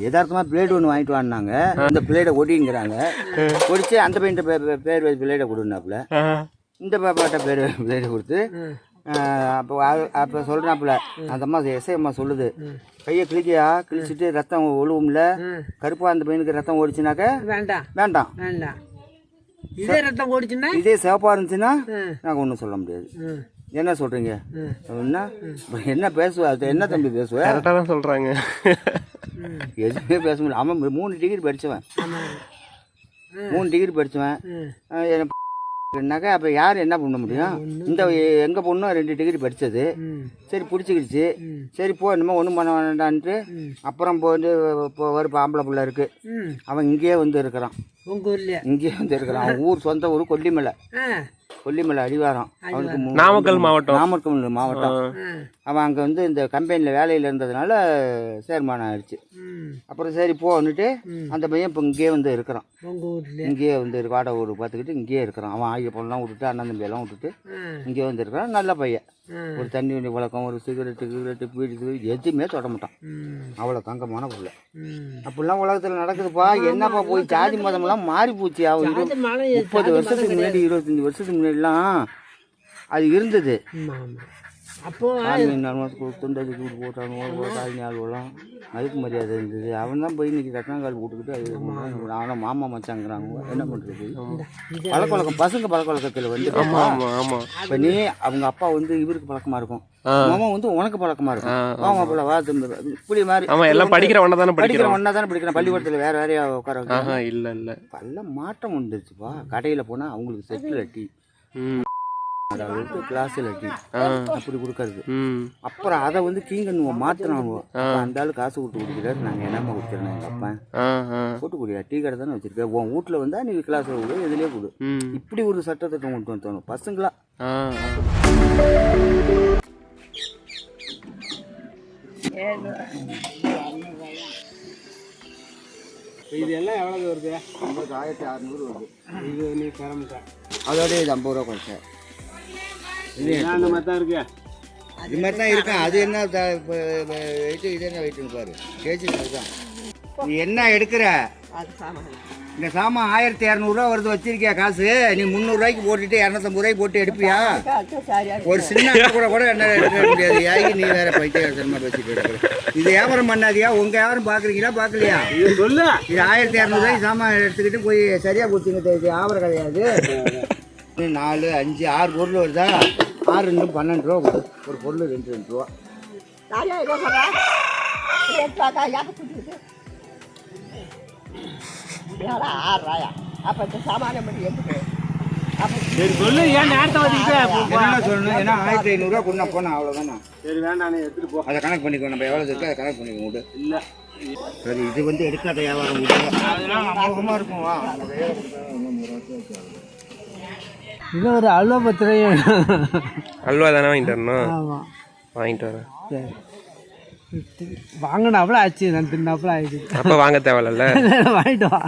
யதார்த்தமாக பிளேடு ஒன்று வாங்கிட்டு வாங்கினாங்க. அந்த பிளேடை ஒடிங்கிறாங்க. ஒடிச்சு அந்த பையன் பேர் பிளேடை கொடுனாப்புல, இந்த பாப்பாட்ட பேர் பிளேடை கொடுத்து அப்போ சொல்கிறாப்புல அந்த அம்மா எஸ்ஐ அம்மா சொல்லுது, கையை கிழிக்கியா, கிழிச்சிட்டு ரத்தம் ஒழுவும்ல, கருப்பா அந்த பையனுக்கு ரத்தம் ஓடிச்சுனாக்க வேண்டாம் வேண்டாம், இதே ரத்தம் ஓடிச்சுன்னா, இதே சிவப்பா இருந்துச்சுன்னா நாங்கள் ஒன்றும் சொல்ல முடியாது. என்ன சொல்றீங்க? என்ன பேசுவ, என்ன தம்பி பேசுவ? கரெக்டாக தான் சொல்கிறாங்க. எதுவுமே பேச முடியல. அவன் 3 டிகிரி படித்தவன், 3 டிகிரி படித்தவன். என்னக்கா அப்போ யார் என்ன பண்ண முடியும்? இந்த எங்கள் பொண்ணும் 2 டிகிரி படித்தது. சரி பிடிச்சிக்கிடுச்சு, சரி போ என்னமோ ஒன்றும் பண்ண வேண்டான்ட்டு அப்புறம் போயிட்டு இப்போ ஒரு ஆம்பளை பிள்ளை இருக்குது, அவன் இங்கேயே வந்து இருக்கிறான். உங்கள் ஊர்லேயே இங்கேயே வந்து இருக்கிறான். அவன் ஊர் சொந்த ஊர் கொல்லிமலை, கொல்லிமலை அடிவாரம். அவனுக்கு நாமக்கல் மாவட்டம். நாமக்கல் மாவட்டம். அவன் அங்கே வந்து இந்த கம்பெனியில் வேலையில் இருந்ததுனால சேர்மான் ஆயிடுச்சு. அப்புறம் சரி போன்னுட்டு அந்த பையன் இப்போ இங்கேயே வந்து இருக்கிறான். இங்கேயே வந்து வாடகை ஊர் பார்த்துக்கிட்டு இங்கேயே இருக்கிறான். அவன் ஆகிய பொண்ணெலாம் விட்டுட்டு அண்ணன் தம்பியெல்லாம் விட்டுட்டு இங்கேயே வந்து இருக்கிறான். நல்ல பையன். ஒரு தண்ணி வண்டி பழக்கம், ஒரு சிகரெட்டு பீடி எதுவுமே தொட மாட்டான். அவ்வளோ தங்கமான பிள்ளை. அப்படிலாம் உலகத்தில் நடக்குதுப்பா. என்னப்பா போய் ஜாதி மதமெல்லாம் மாறி போச்சு. அவன் 30 வருஷத்துக்கு முன்னாடி 25 வருஷத்துக்கு முன்னாடிலாம் அது இருந்தது. அப்போ துண்டது கூட்டு போட்டானுவோ காலனி ஆளுவெல்லாம் அதுக்கு மரியாதை இருந்தது. அவன் தான் போய் இன்னைக்கு கட்டணங்கால் போட்டுக்கிட்டு அது அவனை மாமா மச்சாங்கிறாங்க. என்ன பண்ணுறது? பழக்கவழக்கம் பசங்க பழக்கவழக்கத்தில் வந்து இப்போ நீ அவங்க அப்பா வந்து இவருக்கு பழக்கமாக இருக்கும், மாமா வந்து உனக்கு பழக்கமாக இருக்கும். மாமா போல இப்படி மாதிரி எல்லாம் படிக்கிற ஒன்றா தானே படிக்கிறேன். பள்ளிக்கூடத்தில் வேறு வேறையா உட்கார இல்லை இல்லை பல்ல மாற்றம் வந்துருச்சுப்பா. கடையில் போனால் அவங்களுக்கு செட்டில் டீ, கிளாஸில் டீ அப்படி கொடுக்கறது. அப்புறம் அதை வந்து கீங்கன்னு மாற்றினானுவோம். அந்த ஆளு காசு கொடுத்து குடிக்கிறாரு. நாங்கள் என்னம்மா குடிக்கிறோம்? எங்கள் அப்பா போட்டு குடியா, டீ கடை தானே வச்சிருக்கேன், உன் வீட்டில் வந்தா நீ கிளாஸில் கொடு, எதுலேயே கொடு. இப்படி ஒரு சட்டத்திட்டம் கொண்டு வந்துட்டோம் பசங்களா. இது எல்லாம் எவ்வளவு வருது? 1600 வருது. இது நீ கிளம்பிட்ட அதோட இது 50 ரூபா குறைச்சேன். அந்த மாதிரி தான் இருக்கு. இது மாதிரி தான் இருக்கேன். அது என்ன வெயிட்டு, இது என்ன வெயிட்டுன்னு பாரு, கேஜி தான். நீ என்ன எடுக்கிற? இந்த சாமான் 1200 வருது வச்சிருக்கியா காசு? நீ 300 ரூபாய்க்கு போட்டுட்டு 250 ரூபாய்க்கு போட்டு எடுப்பியா? ஒரு சின்ன கூட என்ன எடுக்க முடியாது. ஏகி நீ வேற பைத்தியமா வச்சுட்டு எடுக்கிற. இது வியாபாரம் பண்ணாதியா? உங்க வியாபாரம் பாக்குறீங்களா பாக்கலையா? இது சொல்லு. இது 1200 ரூபாய்க்கு சாமான் எடுத்துக்கிட்டு போய் சரியா கொடுத்தீங்க. வியாபாரம் கிடையாது. 4, 5, 6 பொருள் வருதா? 6 2 12 ரூபா. ஒரு பொருள் 2 ரூபா. சொல்லு, ஏன் நேரத்தை என்ன சொல்லணும்? ஏன்னா 1500 ரூபா கொண்டு போனா அவ்வளோதானே. சரி வேண்டாம், எடுத்துட்டு போ. அதை கணக்கு பண்ணிக்கோ. நம்ம எவ்வளோ இருக்கோ அதை கணக்கு பண்ணிக்கோ. விடு. இல்லை சரி, இது வந்து எடுக்காத வியாபாரம் அதெல்லாம் அமோகமாக இருக்கும். வா இது ஒரு அல்வா பத்திரையும் அல்வா தானே வாங்கிட்டு வரணும். ஆமாம் வாங்கிட்டு வரேன். சரி வாங்கினாப்புல ஆச்சு, நான் தின்னாப்புல ஆயிடுச்சு. அப்போ வாங்க தேவையில்ல, வாங்கிட்டு வா.